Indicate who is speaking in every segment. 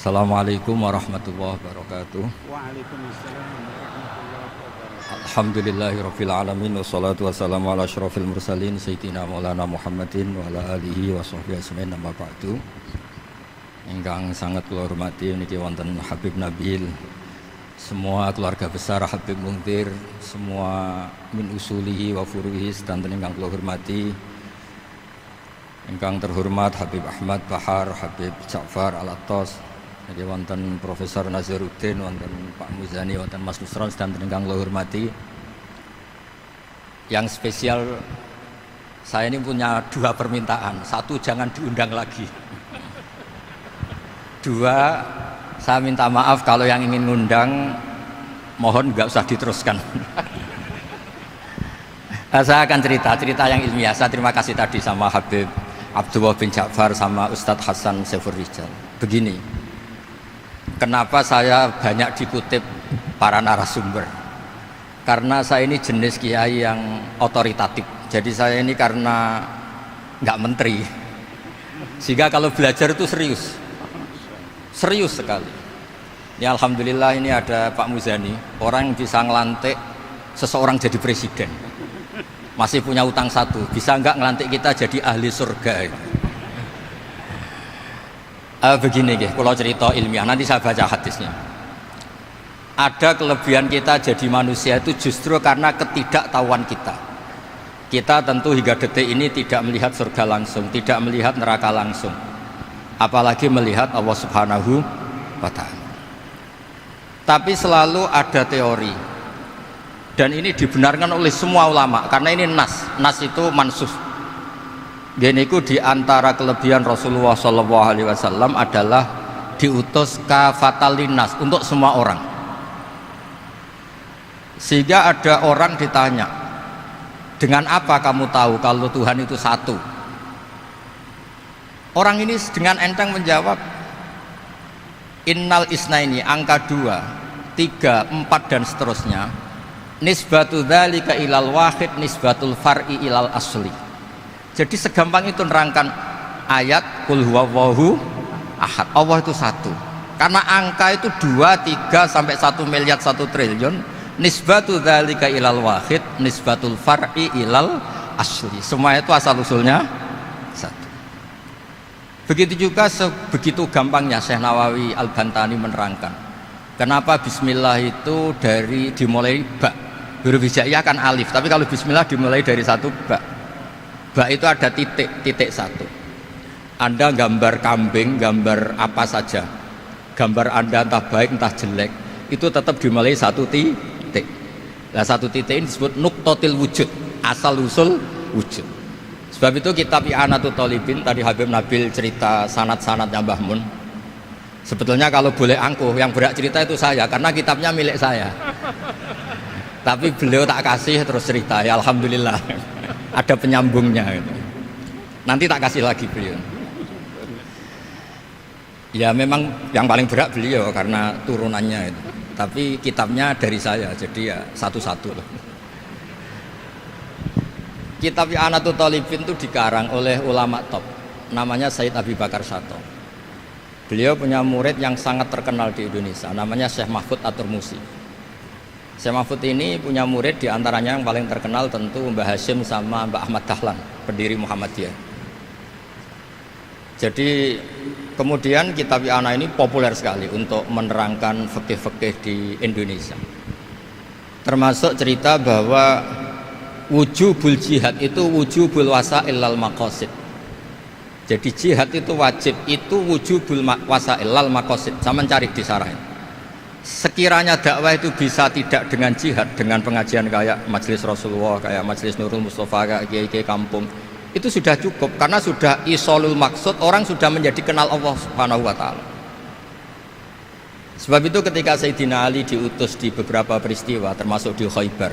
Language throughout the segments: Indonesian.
Speaker 1: Assalamualaikum warahmatullahi wabarakatuh.
Speaker 2: Waalaikumsalam warahmatullahi wabarakatuh.
Speaker 1: Alhamdulillahirabbil alamin wassalatu wassalamu ala asyrofil mursalin sayyidina Maulana Muhammadin wa ala alihi wa sahbihi ajmain amma ba'du. Ingkang sangat kula hormati niki wonten Habib Nabil, semua keluarga besar Habib Mungtir, semua min usulihi wa furuhi sedanten ingkang kula hormati. Ingkang terhormat Habib Ahmad Bahar, Habib Ja'far Al-Attas, jadi wonten Profesor Nazaruddin, wonten Pak Muzani, wonten Mas Nusron dan ingkang kula hormati. Yang spesial, saya ini punya dua permintaan. Satu, jangan diundang lagi. Dua, saya minta maaf kalau yang ingin ngundang mohon nggak usah diteruskan. Saya akan cerita yang ilmiah. Saya terima kasih tadi sama Habib Abdullah bin Ja'far sama Ustadz Hasan Saifur Rijal. Begini, kenapa saya banyak dikutip para narasumber? Karena saya ini jenis kiai yang otoritatif. Jadi saya ini karena nggak menteri, sehingga kalau belajar itu serius sekali. Ya alhamdulillah ini ada Pak Muzani, orang yang bisa ngelantik seseorang jadi presiden. Masih punya utang satu, bisa nggak ngelantik kita jadi ahli surga? Begini kalau cerita ilmiah, nanti saya baca hadisnya. Ada kelebihan kita jadi manusia itu justru karena ketidaktahuan kita. Kita tentu hingga detik ini tidak melihat surga langsung, tidak melihat neraka langsung, apalagi melihat Allah Subhanahu wa Ta'ala. Tapi selalu ada teori, dan ini dibenarkan oleh semua ulama karena ini nas itu mansus. Geniku di antara kelebihan Rasulullah SAW adalah diutus kafatan linnas untuk semua orang. Sehingga ada orang ditanya, dengan apa kamu tahu kalau Tuhan itu satu? Orang ini dengan enteng menjawab, innal isnaini, angka 2, 3, 4 dan seterusnya. Nisbatu dzalika ilal wahid nisbatul far'i ilal asli. Jadi segampang itu nerangkan ayat qul huwallahu ahad, Allah itu satu. Karena angka itu 2, 3 sampai 1 miliar 1 triliun. Nisbatu dzalika ilal wahid nisbatul far'i ilal asli. Semua itu asal usulnya satu. Begitu juga begitu gampangnya Syekh Nawawi Al-Bantani menerangkan kenapa bismillah itu dimulai ba. Huruf hijaiyah kan alif, tapi kalau bismillah dimulai dari satu ba. Ba itu ada titik satu. Anda gambar kambing, gambar apa saja, gambar Anda entah baik entah jelek, itu tetap dimulai satu titik. Nah satu titik ini disebut nuqtatil wujud, asal usul wujud. Sebab itu kitab I'anatul Thalibin, tadi Habib Nabil cerita sanad-sanadnya Mbah Mun. Sebetulnya kalau boleh angkuh, yang berhak cerita itu saya, karena kitabnya milik saya. Tapi beliau tak kasih terus cerita, ya alhamdulillah ada penyambungnya gitu. Nanti tak kasih lagi beliau. Ya memang yang paling berat beliau karena turunannya itu. Tapi kitabnya dari saya, jadi ya satu-satu loh. Kitab I'anatul Thalibin itu dikarang oleh ulama top, namanya Sayyid Abi Bakar Syato. Beliau punya murid yang sangat terkenal di Indonesia, namanya Syekh Mahfud At-Turmusi. Syekh Mahfud ini punya murid diantaranya yang paling terkenal tentu Mbah Hashim sama Mbah Ahmad Dahlan, pendiri Muhammadiyah. Jadi kemudian kitab I'anah ini populer sekali untuk menerangkan fikih-fikih di Indonesia. Termasuk cerita bahwa wujubul jihad itu wujubul wasail lal maqasid. Jadi jihad itu wajib, itu wujubul wasail lal maqasid. Saya mencari di sarah. Sekiranya dakwah itu bisa tidak dengan jihad, dengan pengajian kayak Majelis Rasulullah, kayak Majelis Nurul Mustafa, kayak kiai-kiai kampung, itu sudah cukup karena sudah isolul maksud, orang sudah menjadi kenal Allah Subhanahu wa Ta'ala. Sebab itu ketika Sayyidina Ali diutus di beberapa peristiwa termasuk di Khaybar,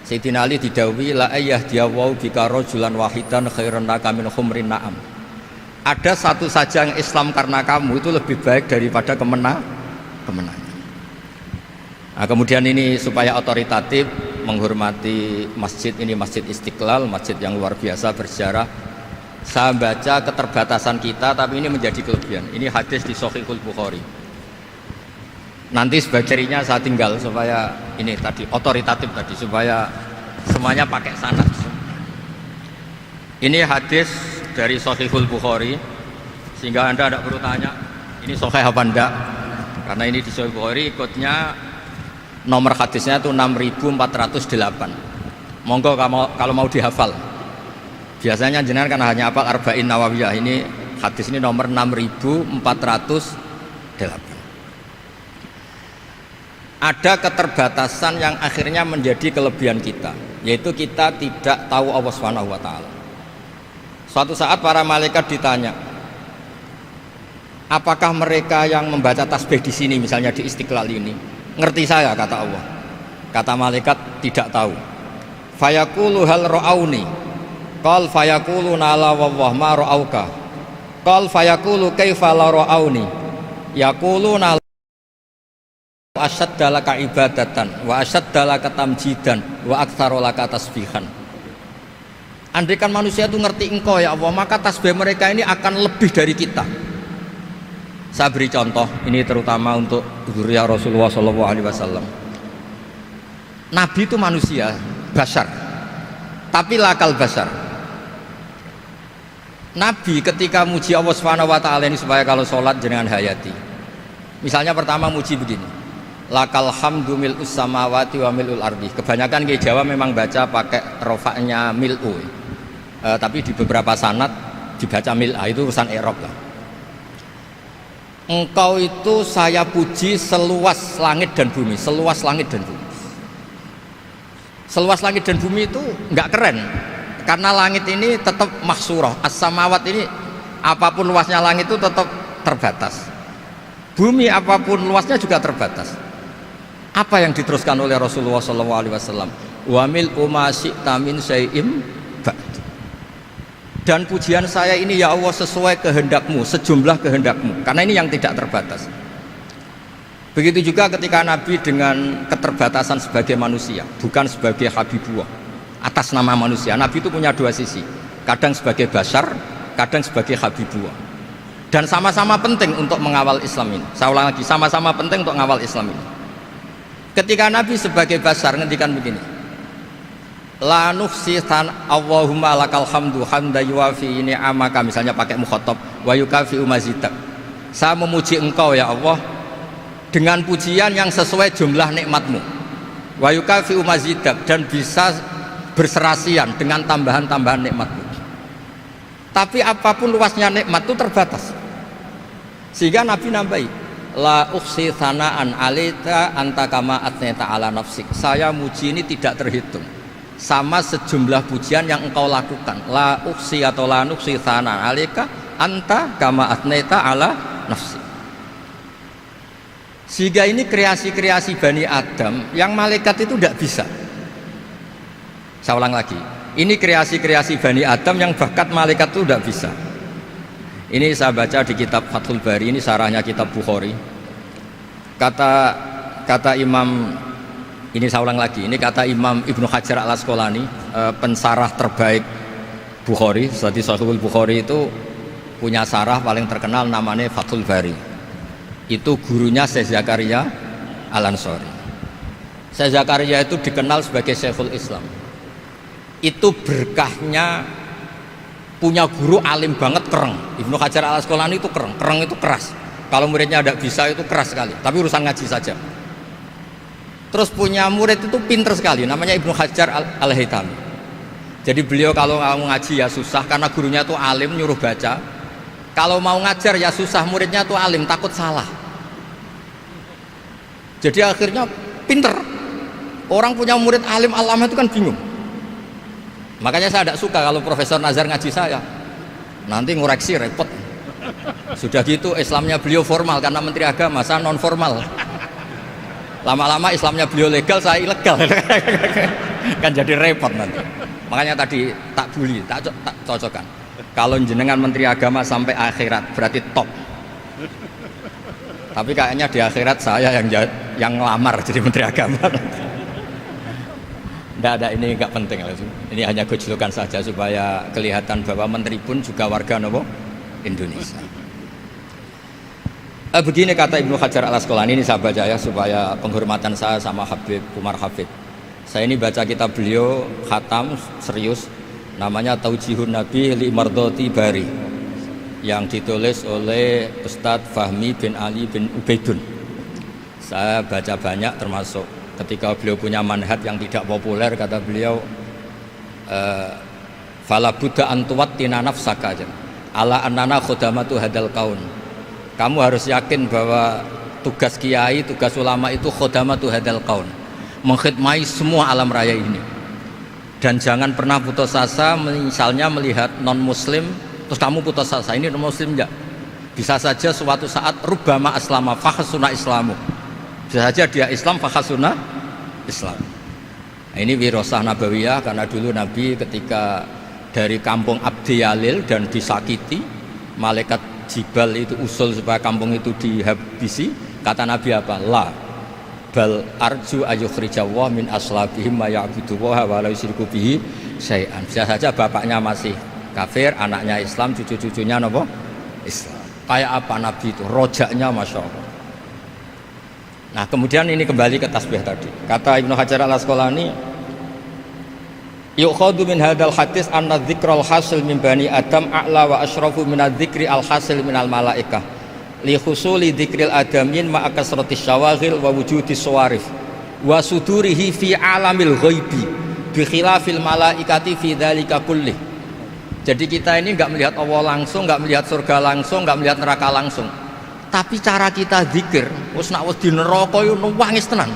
Speaker 1: Sayyidina Ali didhawuhi la ayyahdiyawu bika rajulan wahidan khairan laka min humrin na'am. Ada satu saja yang Islam karena kamu itu lebih baik daripada kemenangan. Nah, kemudian ini supaya otoritatif menghormati masjid ini, Masjid Istiqlal, masjid yang luar biasa bersejarah. Saya baca keterbatasan kita, tapi ini menjadi kelebihan. Ini hadis di Shahihul Bukhari. Nanti sebagainya saya tinggal supaya ini tadi otoritatif tadi, supaya semuanya pakai sanad. Ini hadis dari Shahihul Bukhari, sehingga Anda tidak perlu tanya ini sahih apa enggak, karena ini di Shahihul Bukhari ikutnya nomor hadisnya itu 6408. Monggo kalau mau dihafal. Biasanya jenengan kan hanya hafal Arba'in Nawawiyah. Ini hadis ini nomor 6408. Ada keterbatasan yang akhirnya menjadi kelebihan kita, yaitu kita tidak tahu Allah Subhanahu wa taala. Suatu saat para malaikat ditanya, apakah mereka yang membaca tasbih di sini, misalnya di Istiqlal ini, ngerti saya? Kata Allah. Kata malaikat, tidak tahu. Fayaqulu hal ra'auni. Qal fayaqulu la wallah ma ra'auka. Qal fayaqulu kaifa la ra'auni. Yaquluna asyadda laka ibadatan wa asyadda laka tamjidan wa aktsara laka tasbihan. Andaikan manusia itu ngerti engkau ya Allah, maka tasbih mereka ini akan lebih dari kita. Saya beri contoh, ini terutama untuk dzurriyyah Rasulullah SAW. Nabi itu manusia, bashar, tapi lakal bashar. Nabi ketika muji Allah Subhanahu wa taala ini supaya kalau sholat jenengan hayati. Misalnya pertama muji begini. Lakal hamdu mil'us samawati wa mil'ul ardi. Kebanyakan di Jawa memang baca pakai rofaknya mil'u. Tapi di beberapa sanad dibaca mil'a, itu urusan i'rab lah. Engkau itu saya puji seluas langit dan bumi, seluas langit dan bumi. Seluas langit dan bumi itu enggak keren. Karena langit ini tetap mahsurah, as-samawat ini apapun luasnya langit itu tetap terbatas. Bumi apapun luasnya juga terbatas. Apa yang diteruskan oleh Rasulullah SAW? Wa mil'u ma syi'ta min syai'im ba'd. Dan pujian saya ini ya Allah sesuai kehendakmu, sejumlah kehendakmu. Karena ini yang tidak terbatas. Begitu juga ketika Nabi dengan keterbatasan sebagai manusia, bukan sebagai habibullah, atas nama manusia. Nabi itu punya dua sisi, kadang sebagai bashar, kadang sebagai habibullah, dan sama-sama penting untuk mengawal Islam ini. Saya ulang lagi, sama-sama penting untuk mengawal Islam ini. Ketika Nabi sebagai bashar ngendikan begini, la nuhsi Allahumma lakal hamdu hamda yuwafi ni'amaka, misalnya pakai mukhatab, wa yukafi mazidak. Saya memuji engkau ya Allah dengan pujian yang sesuai jumlah nikmatmu, wa yukafi mazidak, dan bisa berserasian dengan tambahan-tambahan nikmatmu. Tapi apapun luasnya nikmat itu terbatas, sehingga Nabi nambahi, la ukhsi thana'an alaika anta kama athneta ala nafsik. Saya muji ini tidak terhitung, sama sejumlah pujian yang engkau lakukan. La ukhsi atau la nukhsi thana'an alaika anta kama athneta ala nafsik. Sehingga ini kreasi-kreasi Bani Adam yang malaikat itu tidak bisa. Saya ulang lagi, ini kreasi-kreasi Bani Adam yang bakat malaikat itu tidak bisa. Ini saya baca di kitab Fathul Bari, ini sarahnya kitab Bukhari. Kata Imam, ini saya ulang lagi, ini kata Imam Ibnu Hajar al-Asqalani, pensarah terbaik Bukhari. Jadi Shahihul Bukhari itu punya sarah paling terkenal namanya Fathul Bari. Itu gurunya Syekh Zakaria Al-Ansari. Syekh Zakaria itu dikenal sebagai Syekhul Islam. Itu berkahnya punya guru alim banget, kereng. Ibnu Hajar al-Asqalani itu kereng itu keras. Kalau muridnya tidak bisa itu keras sekali, tapi urusan ngaji saja. Terus punya murid itu pinter sekali, namanya Ibnu Hajar al-Haytami. Jadi beliau kalau mau ngaji ya susah, karena gurunya itu alim, nyuruh baca. Kalau mau ngajar ya susah, muridnya itu alim, takut salah. Jadi akhirnya pinter. Orang punya murid alim alama itu kan bingung. Makanya saya tidak suka kalau Profesor Nazar ngaji saya, nanti ngoreksi repot. Sudah gitu Islamnya beliau formal karena Menteri Agama, saya non formal. Lama-lama Islamnya beliau legal, saya ilegal. Kan jadi repot nanti. Makanya tadi tak bully, tak cocokkan. Kalau jenengan Menteri Agama sampai akhirat berarti top. Tapi kayaknya di akhirat saya yang ngelamar jadi Menteri Agama. Nggak, ini nggak penting. Ini hanya gojlokan saja supaya kelihatan bahwa menteri pun juga warga nopo Indonesia. Begini kata Ibnu Hajar Al Asqalani, ini saya baca ya supaya penghormatan saya sama Habib Umar Hafid. Saya ini baca kitab beliau khatam serius, namanya Taujihun Nabi li Mardhati Bari, yang ditulis oleh Ustadz Fahmi bin Ali bin Ubaidun. Saya baca banyak, termasuk ketika beliau punya manhaj yang tidak populer, kata beliau fala buddha antuwattina nafsaka ala annana khudamatu hadal kaun. Kamu harus yakin bahwa tugas kiai, tugas ulama itu khudamatu hadal kaun, mengkhidmati semua alam raya ini. Dan jangan pernah putus asa, misalnya melihat non muslim terus kamu putus asa, ini non muslim enggak. Bisa saja suatu saat rubbama aslama fakhasuna islamu, bisa saja dia Islam fakhasuna Islam. Nah, ini wirasah nabawiyah, karena dulu Nabi ketika dari kampung Abdi Yalil dan disakiti, malaikat Jibal itu usul supaya kampung itu dihabisi, kata Nabi apa? La bal arju ayukhrijawah min aslabihim ma ya'budu wa la yusyriku bihi syai'an. Bisa saja bapaknya masih kafir, anaknya Islam, cucu-cucunya napa? Islam. Kayak apa Nabi itu? Rojaknya Masya Allah. Nah kemudian ini kembali ke tasbih tadi. Kata Ibnu Hajar Al Asqalani, yukhadu min hadal hadis anna dzikral hasil min bani Adam a'la wa asyrafu min adzikri al hasil min al malaikah li husuli dzikril adamin ma akasratis syawaghil wa wujudis sawarif wa sudurihi fi alamil ghaibi bi khilafil malaikati fi dzalika kullih. Jadi kita ini enggak melihat Allah langsung, enggak melihat surga langsung, enggak melihat neraka langsung. Tapi cara kita zikir, wis nak wis di neraka yo nuwangis tenan.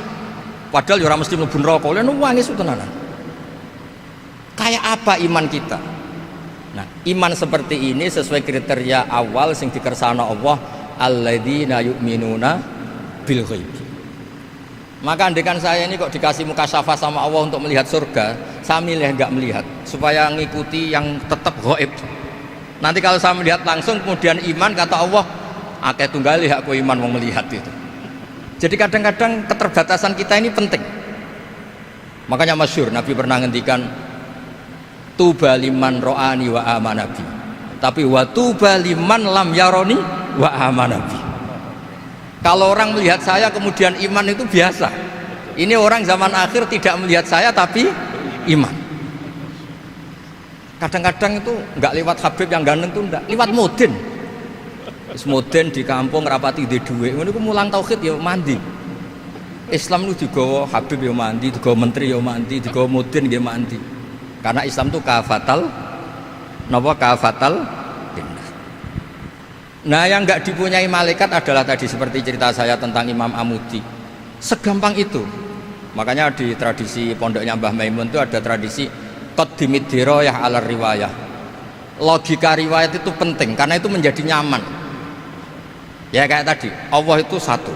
Speaker 1: Padahal yo ora mesti mlebu neraka, lha nuwangis tenanan. Kayak apa iman kita? Nah, iman seperti ini sesuai kriteria awal sing dikersana Allah, alladzina yu'minuna bil ghaib. Maka andekan saya ini kok dikasih mukasyafah sama Allah untuk melihat surga, saya milih enggak melihat supaya ngikuti yang tetap ghaib. Nanti kalau saya melihat langsung kemudian iman, kata Allah, akeh tunggali aku iman mau melihat itu. Jadi kadang-kadang keterbatasan kita ini penting. Makanya masyhur Nabi pernah ngendikan tuba liman ro'ani wa amanabi, tapi wa tuba liman lam yaroni wa amanabi. Kalau orang melihat saya kemudian iman itu biasa. Ini orang zaman akhir tidak melihat saya tapi iman. Kadang-kadang itu enggak lewat Habib yang ganteng itu enggak, lewat Mudin. Mudin di kampung rapati di duwe, ngono iku mulang tauhid ya mandi. Islam itu digawa Habib ya mandi, digawa menteri ya mandi, digawa Mudin ya mandi. Karena Islam itu kafatal napa kafatal. Nah yang enggak dipunyai malaikat adalah tadi seperti cerita saya tentang Imam Amudi. Segampang itu. Makanya di tradisi pondoknya Mbah Maimun itu ada tradisi qaddimid dirayah ala riwayah. Logika riwayat itu penting karena itu menjadi nyaman. Ya kayak tadi, Allah itu satu.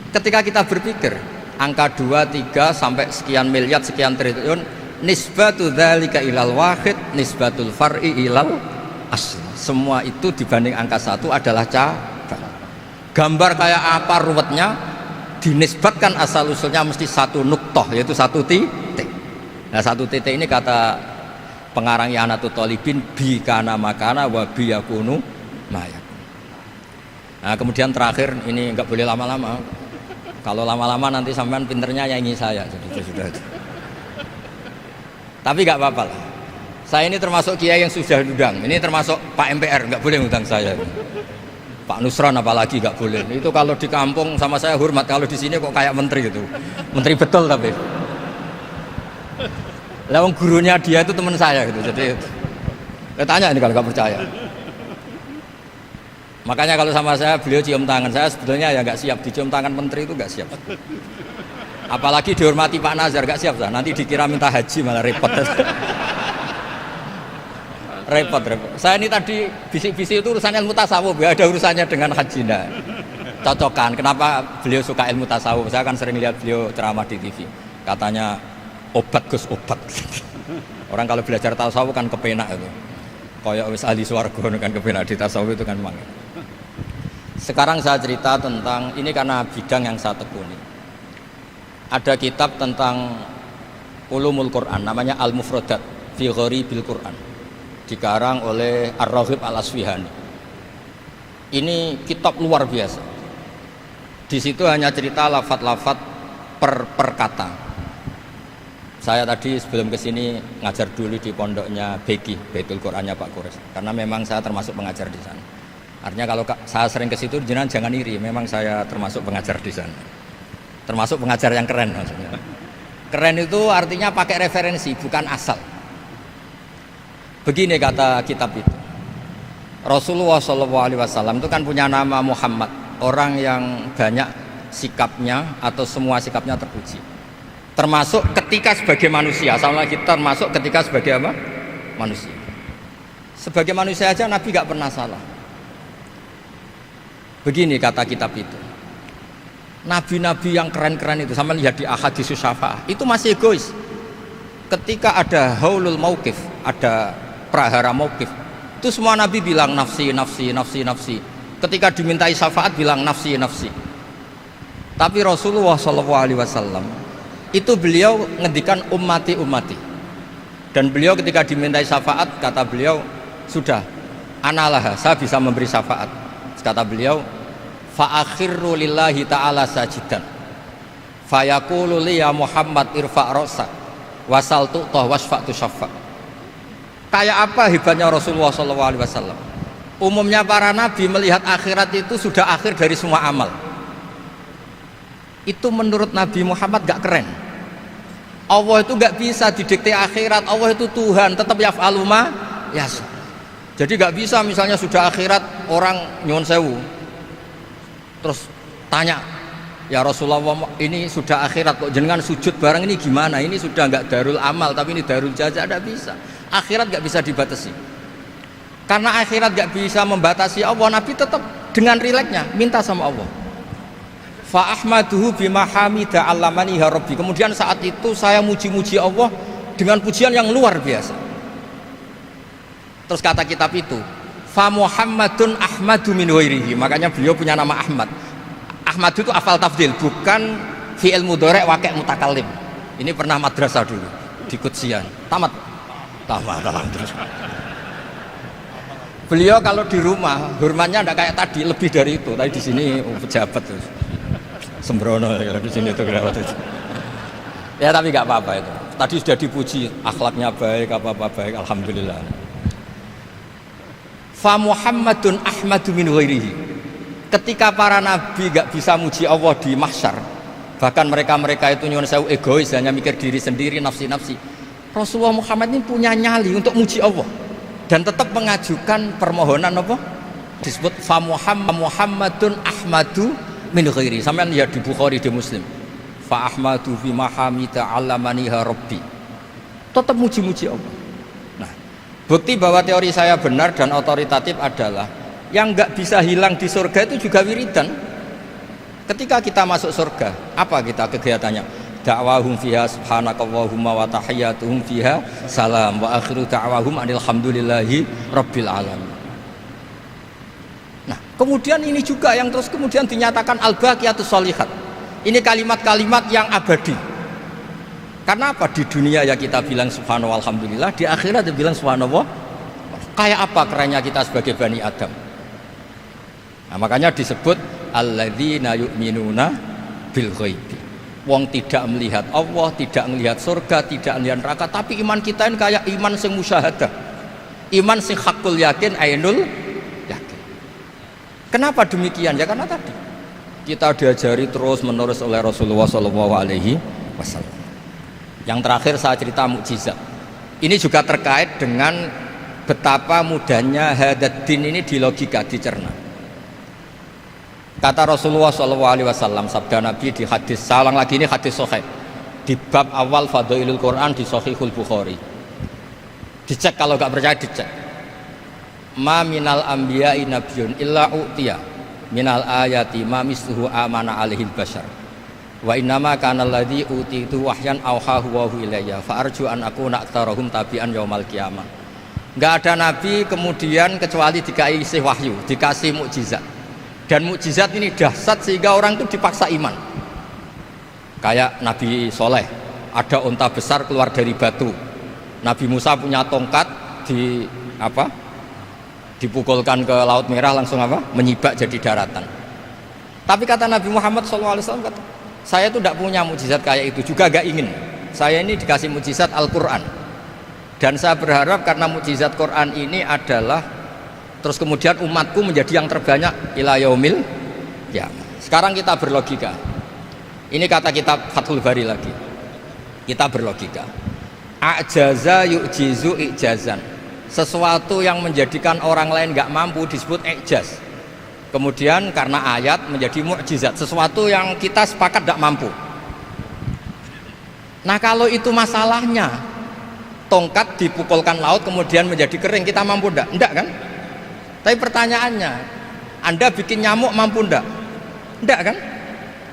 Speaker 1: Ketika kita berpikir angka 2, 3 sampai sekian miliar, sekian triliun, nisbatu dzalika ilal wahid, nisbatul far'i ilal asl. Semua itu dibanding angka 1 adalah cabang. Gambar kayak apa ruwetnya, dinisbatkan asal usulnya mesti satu nuktoh, yaitu satu titik. Nah satu titik ini kata pengarang Ianatul Thalibin, bi kana makana wa bi yakunu maya. Nah kemudian terakhir ini enggak boleh lama-lama. Kalau lama-lama nanti sampean pinternya nyanyi saya. Jadi sudah. Tapi enggak apa-apa lah. Saya ini termasuk kiai yang sudah diundang. Ini termasuk Pak MPR, enggak boleh ngundang saya. Pak Nusron apalagi enggak boleh. Itu kalau di kampung sama saya hormat, kalau di sini kok kayak menteri gitu. Menteri betul tapi. Lah gurunya dia itu teman saya gitu. Jadi tanya ini kalau enggak percaya. Makanya kalau sama saya beliau cium tangan, saya sebetulnya ya nggak siap dicium tangan menteri itu nggak siap. Apalagi dihormati Pak Nazar nggak siap, nanti dikira minta haji malah repot. repot. Saya ini tadi bisik-bisik itu urusan ilmu tasawuf, ya ada urusannya dengan haji. Nah, cocokan. Kenapa beliau suka ilmu tasawuf? Saya kan sering lihat beliau ceramah di TV. Katanya obat Gus obat. Orang kalau belajar tasawuf kan kepenak itu. Kayak wis ahli swarga kan kepenak di tasawuf itu kan mang. Sekarang saya cerita tentang ini karena bidang yang saya tekuni. Ada kitab tentang Ulumul Quran, namanya Al-Mufradat fi Gharibil Quran, dikarang oleh Ar-Raghib Al-Asfihani. Ini kitab luar biasa. Di situ hanya cerita lafat-lafat per kata. Saya tadi sebelum kesini ngajar dulu di pondoknya Beki, Baitul Qurannya Pak Kures, karena memang saya termasuk pengajar di sana. Artinya kalau saya sering ke situ, jangan iri, memang saya termasuk pengajar di sana. Termasuk pengajar yang keren maksudnya. Keren itu artinya pakai referensi, bukan asal. Begini kata kitab itu. Rasulullah SAW itu kan punya nama Muhammad, orang yang banyak sikapnya atau semua sikapnya terpuji. Termasuk ketika sebagai manusia, sama lagi termasuk ketika sebagai apa? Manusia. Sebagai manusia aja Nabi gak pernah salah. Begini kata kitab itu. Nabi-nabi yang keren-keren itu, sama lihat di Ahaditsus Syafa'ah, itu masih egois. Ketika ada haulul mauqif, ada prahara mauqif, itu semua Nabi bilang nafsi, nafsi, nafsi, nafsi. Ketika dimintai syafaat bilang nafsi, nafsi. Tapi Rasulullah SAW itu beliau ngendikan ummati, ummati. Dan beliau ketika dimintai syafaat, kata beliau, sudah, analah, saya bisa memberi syafaat. Kata beliau, fa'akhirru lillahi ta'ala sajidan fayaqulu li ya Muhammad irfa' ra'sa wasal tu'tah wasfa'tu syaffa'. Kayak apa hebatnya Rasulullah SAW? Umumnya para nabi melihat akhirat itu sudah akhir dari semua amal. Itu menurut Nabi Muhammad gak keren. Allah itu gak bisa didikte akhirat. Allah itu Tuhan, tetap yaf'alu ma yasha. Jadi gak bisa misalnya sudah akhirat orang nyuwun sewu terus tanya, ya Rasulullah ini sudah akhirat kok jenengan sujud bareng ini gimana? Ini sudah nggak darul amal tapi ini darul jaza. Tidak bisa. Akhirat nggak bisa dibatasi. Karena akhirat nggak bisa membatasi Allah, Nabi tetap dengan rileksnya minta sama Allah. Fa ahmaduhu bima hamida allamani ya rabbi. Kemudian saat itu saya muji-muji Allah dengan pujian yang luar biasa. Terus kata kitab itu, fa Muhammadun Ahmadu min ghairihi. Makanya beliau punya nama Ahmad. Ahmad itu afal tafdil, bukan fi'il mudhari' waqi' mutakallim. Ini pernah madrasah dulu di Kutsian. Tamat terus. Beliau kalau di rumah hormatnya enggak kayak tadi, lebih dari itu. Tadi di sini pejabat terus. Sembrono ya di sini itu kenapa itu. Ya tapi enggak apa-apa itu. Tadi sudah dipuji, akhlaknya baik, apa-apa baik, alhamdulillah. Fa Muhammadun Ahmadu min ghairihi. Ketika para nabi gak bisa muji Allah di mahsyar, bahkan mereka itu nyuwun sewu egois, hanya mikir diri sendiri, nafsi-nafsi. Rasulullah Muhammad ini punya nyali untuk muji Allah dan tetap mengajukan permohonan apa? Disebut fa Muhammadun Ahmadu min ghairihi. Sampeyan lihat di Bukhari, di Muslim. Fa Ahmadu fi mahamida allamaniha rabbi. Tetap muji-muji Allah. Bukti bahwa teori saya benar dan otoritatif adalah yang nggak bisa hilang di surga itu juga wiridan. Ketika kita masuk surga, apa kita kegiatannya? Da'wahum fiha subhanakallahumma wa tahiyyatuhum fiha salam wa akhiru da'wahum alhamdulillahi rabbil alamin. Nah, kemudian ini juga yang terus kemudian dinyatakan al-baqiyatus sholihat. Ini kalimat-kalimat yang abadi. Karena apa? Di dunia ya kita bilang subhanallah alhamdulillah, di akhirat dia bilang subhanallah. Kayak apa kerennya kita sebagai Bani Adam. Nah, makanya disebut alladzina yu'minuna bil ghaibi. Wong tidak melihat Allah, tidak melihat surga, tidak melihat neraka, tapi iman kita ini kayak iman sing musyahadah. Iman sing hakul yakin, ainul yakin. Kenapa demikian? Ya karena tadi kita diajari terus menerus oleh Rasulullah SAW. Yang terakhir saya cerita mukjizat. Ini juga terkait dengan betapa mudahnya hadaddin ini di logika, dicerna. Kata Rasulullah SAW, sabda Nabi di hadis, saya ulang lagi ini hadis sahih di bab awal Fadailul Quran di Sahihul Bukhari. Dicek kalau nggak percaya dicek. Ma minal anbiya'i nabiyyun illa u'tiya minal ayati ma misluhu amana alaihil bashar. Wa innama kana alladzi utitu wahyan auhahu wa ilayya fa arju an akuna aktsarahum tabi'an yaumal qiyamah. Enggak ada nabi kemudian kecuali dikasih wahyu, dikasih mukjizat. Dan mukjizat ini dahsyat sehingga orang itu dipaksa iman. Kayak Nabi Soleh, ada unta besar keluar dari batu. Nabi Musa punya tongkat di apa? Dipukulkan ke Laut Merah langsung apa? Menyibak jadi daratan. Tapi kata Nabi Muhammad SAW, saya itu tidak punya mukjizat kayak itu, juga gak ingin. Saya ini dikasih mukjizat Al-Quran, dan saya berharap karena mukjizat Quran ini adalah terus kemudian umatku menjadi yang terbanyak ila yaumil ya. Sekarang kita berlogika, ini kata kitab Fathul Bari lagi, kita berlogika, a'jaza yu'jizu i'jazan, sesuatu yang menjadikan orang lain gak mampu disebut i'jaz. Kemudian karena ayat menjadi mukjizat, sesuatu yang kita sepakat tidak mampu. Nah kalau itu masalahnya, tongkat dipukulkan laut kemudian menjadi kering, kita mampu enggak? Enggak kan? Tapi pertanyaannya, Anda bikin nyamuk mampu enggak? Enggak kan?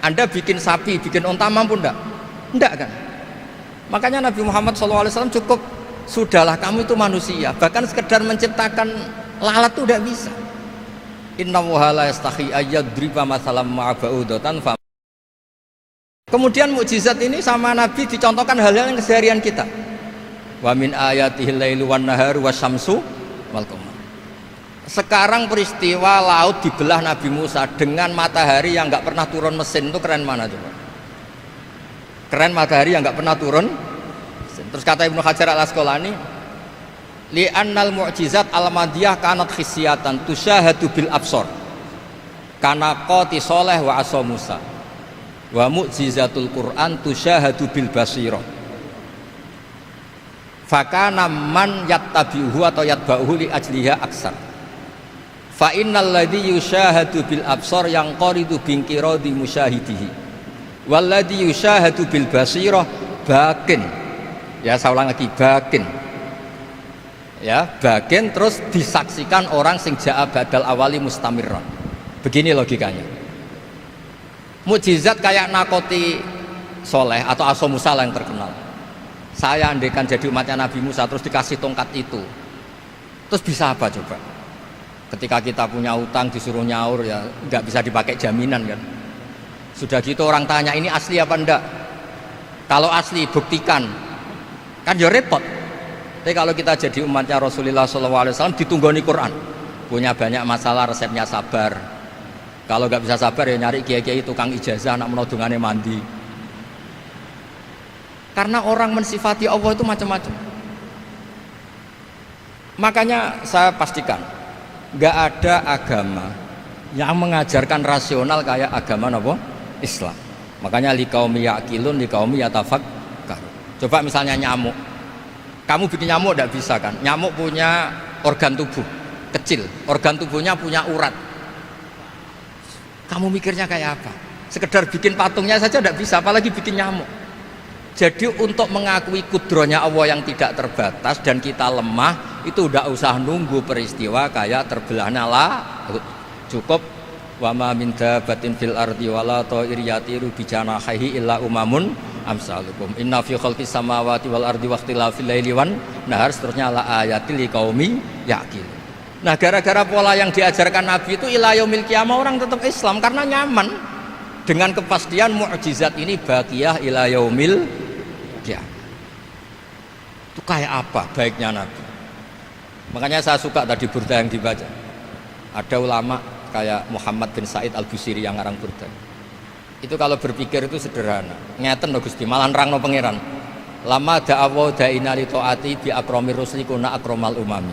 Speaker 1: Anda bikin sapi, bikin unta mampu enggak? Enggak kan? Makanya Nabi Muhammad SAW cukup, sudahlah kamu itu manusia, bahkan sekedar menciptakan lalat itu udah bisa. Inna wuhala yastahi ayyadriba masalam ma'aba'udatan. Kemudian mukjizat ini sama Nabi dicontohkan hal-hal yang keseharian kita. Wa min ayatihil lailu wan naharu wasyamsu wal qamar. Sekarang peristiwa laut dibelah Nabi Musa dengan matahari yang nggak pernah turun mesin, itu keren mana coba? Keren matahari yang nggak pernah turun mesin. Terus kata Ibnu Hajar al-Asqalani, li'annal mu'jizat al-madiyah kanat khisyatan tusyahadu bil absor kana qati soleh wa asa Musa wa mu'jizatul Qur'an tusyahadu bil basirah fakana man yattabi'uhu atau yatba'uhu li ajliha aksar fa innal ladhi yusyahadu bil absor yang qaridu bingkiradi musyahidihi wal ladhi yusyahadu bil basirah bakin, ya saya ulang lagi, bakin, ya bagian terus disaksikan orang sing ja'a badal awali mustamirron. Begini logikanya, mukjizat kayak nakoti soleh atau aso Musa yang terkenal, saya andaikan jadi umatnya Nabi Musa terus dikasih tongkat itu, terus bisa apa coba? Ketika kita punya utang disuruh nyaur, ya nggak bisa dipakai jaminan kan. Sudah gitu orang tanya ini asli apa enggak, kalau asli buktikan, kan ya repot. Tapi kalau kita jadi umatnya Rasulullah SAW ditunggoni Quran, punya banyak masalah resepnya sabar. Kalau nggak bisa sabar ya nyari kiai-kiai tukang ijazah nak menodungannya mandi. Karena orang mensifati Allah itu macam-macam. Makanya saya pastikan nggak ada agama yang mengajarkan rasional kayak agama apa? Islam. Makanya liqaumi yaqilun liqaumi yatafakkarun. Coba misalnya nyamuk. Kamu bikin nyamuk tidak bisa kan? Nyamuk punya organ tubuh kecil, organ tubuhnya punya urat. Kamu mikirnya kayak apa? Sekedar bikin patungnya saja tidak bisa, apalagi bikin nyamuk. Jadi untuk mengakui kudrohnya Allah yang tidak terbatas dan kita lemah, itu tidak usah nunggu peristiwa kayak terbelahnya laut. Cukup wa ma min dabatin fil ardi wala ta'ir yatiru bi janahihi illa umamun amsalukum inna fi khalqis samawati wal ardi waqtilafil laili wan nahar, seterusnya la ayatil liqaumi yaqil. Nah gara-gara pola yang diajarkan Nabi itu ila yaumil qiyamah orang tetap Islam karena nyaman dengan kepastian mukjizat ini baqiyah ila yaumil qiyamah. Itu kayak apa baiknya Nabi. Makanya saya suka tadi burda yang dibaca, ada ulama kayak Muhammad bin Said Al-Busiri yang ngarang burda. Itu kalau berpikir itu sederhana, ngeten lho Gusti, malah nerangno pangeran. Lama da'awa da'ina li ta'ati bi akramir rusli kuna akramal umami.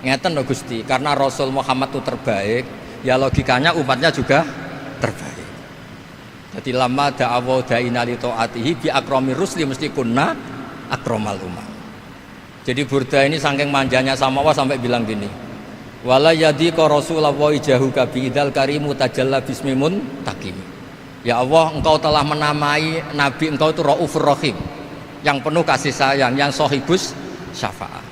Speaker 1: Ngeten lho Gusti, karena Rasul Muhammad itu terbaik, ya logikanya umatnya juga terbaik. Jadi lama da'awa da'ina li ta'atihi bi akramir rusli mesti kuna akramal umami. Jadi burda ini saking manjanya sama Allah sampai bilang gini, wala yadhiqa Rasulullah jahuka bi idzal karimu tajalla bismimun takim. Ya Allah, engkau telah menamai Nabi engkau itu Raufur Rahim, yang penuh kasih sayang, yang sohibus syafa'ah.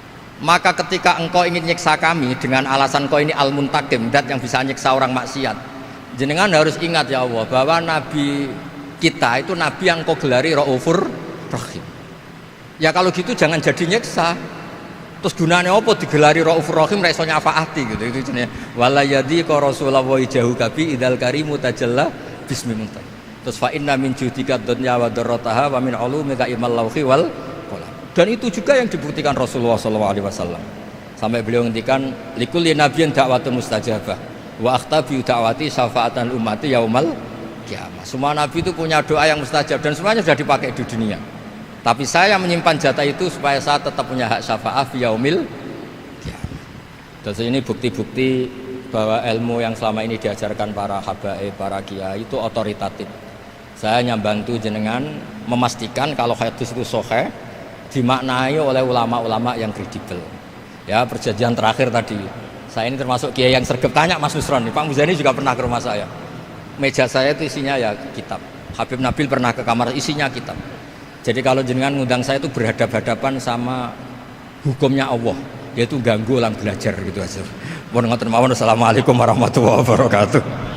Speaker 1: Maka ketika engkau ingin nyiksa kami dengan alasan engkau ini al-muntakim, dat yang bisa nyiksa orang maksiat, jenengan harus ingat ya Allah bahwa Nabi kita itu Nabi yang engkau gelari Raufur Rahim. Ya kalau gitu jangan jadi nyiksa. Terus gunanya apa digelari Raufur Rahim ra iso nyafaati gitu. Itu jenenge wala yadhiqa Rasulullah jahuka bi idzal karimu tajalla bismillah. Terus fa inna min judika dunya wa darrataha wa min ulumika ilmal lauhi wal qalam. Dan itu juga yang dibuktikan Rasulullah SAW. Sampai beliau ngendikan likulli nabiyyin da'watun mustajabah wa akhtabi da'wati syafa'atan ummati yaumal kiamah. Semua nabi itu punya doa yang mustajab dan semuanya sudah dipakai di dunia. Tapi saya menyimpan jatah itu supaya saya tetap punya hak syafa'ah fi yaumil kiamah. Dan ini bukti-bukti bahwa ilmu yang selama ini diajarkan para habaib, para kiai itu otoritatif. Saya hanya bantu jenengan memastikan kalau hadis itu sahih dimaknai oleh ulama-ulama yang kredibel. Ya, perjanjian terakhir tadi, saya ini termasuk kiai yang sergap. Tanya Mas Nusron, Pak Muzani juga pernah ke rumah saya. Meja saya itu isinya ya kitab. Habib Nabil pernah ke kamar, isinya kitab. Jadi kalau jenengan ngundang saya itu berhadapan-hadapan sama hukumnya Allah, yaitu ganggu orang belajar gitu aja. Mohon ngoten mawon. Assalamualaikum warahmatullahi wabarakatuh.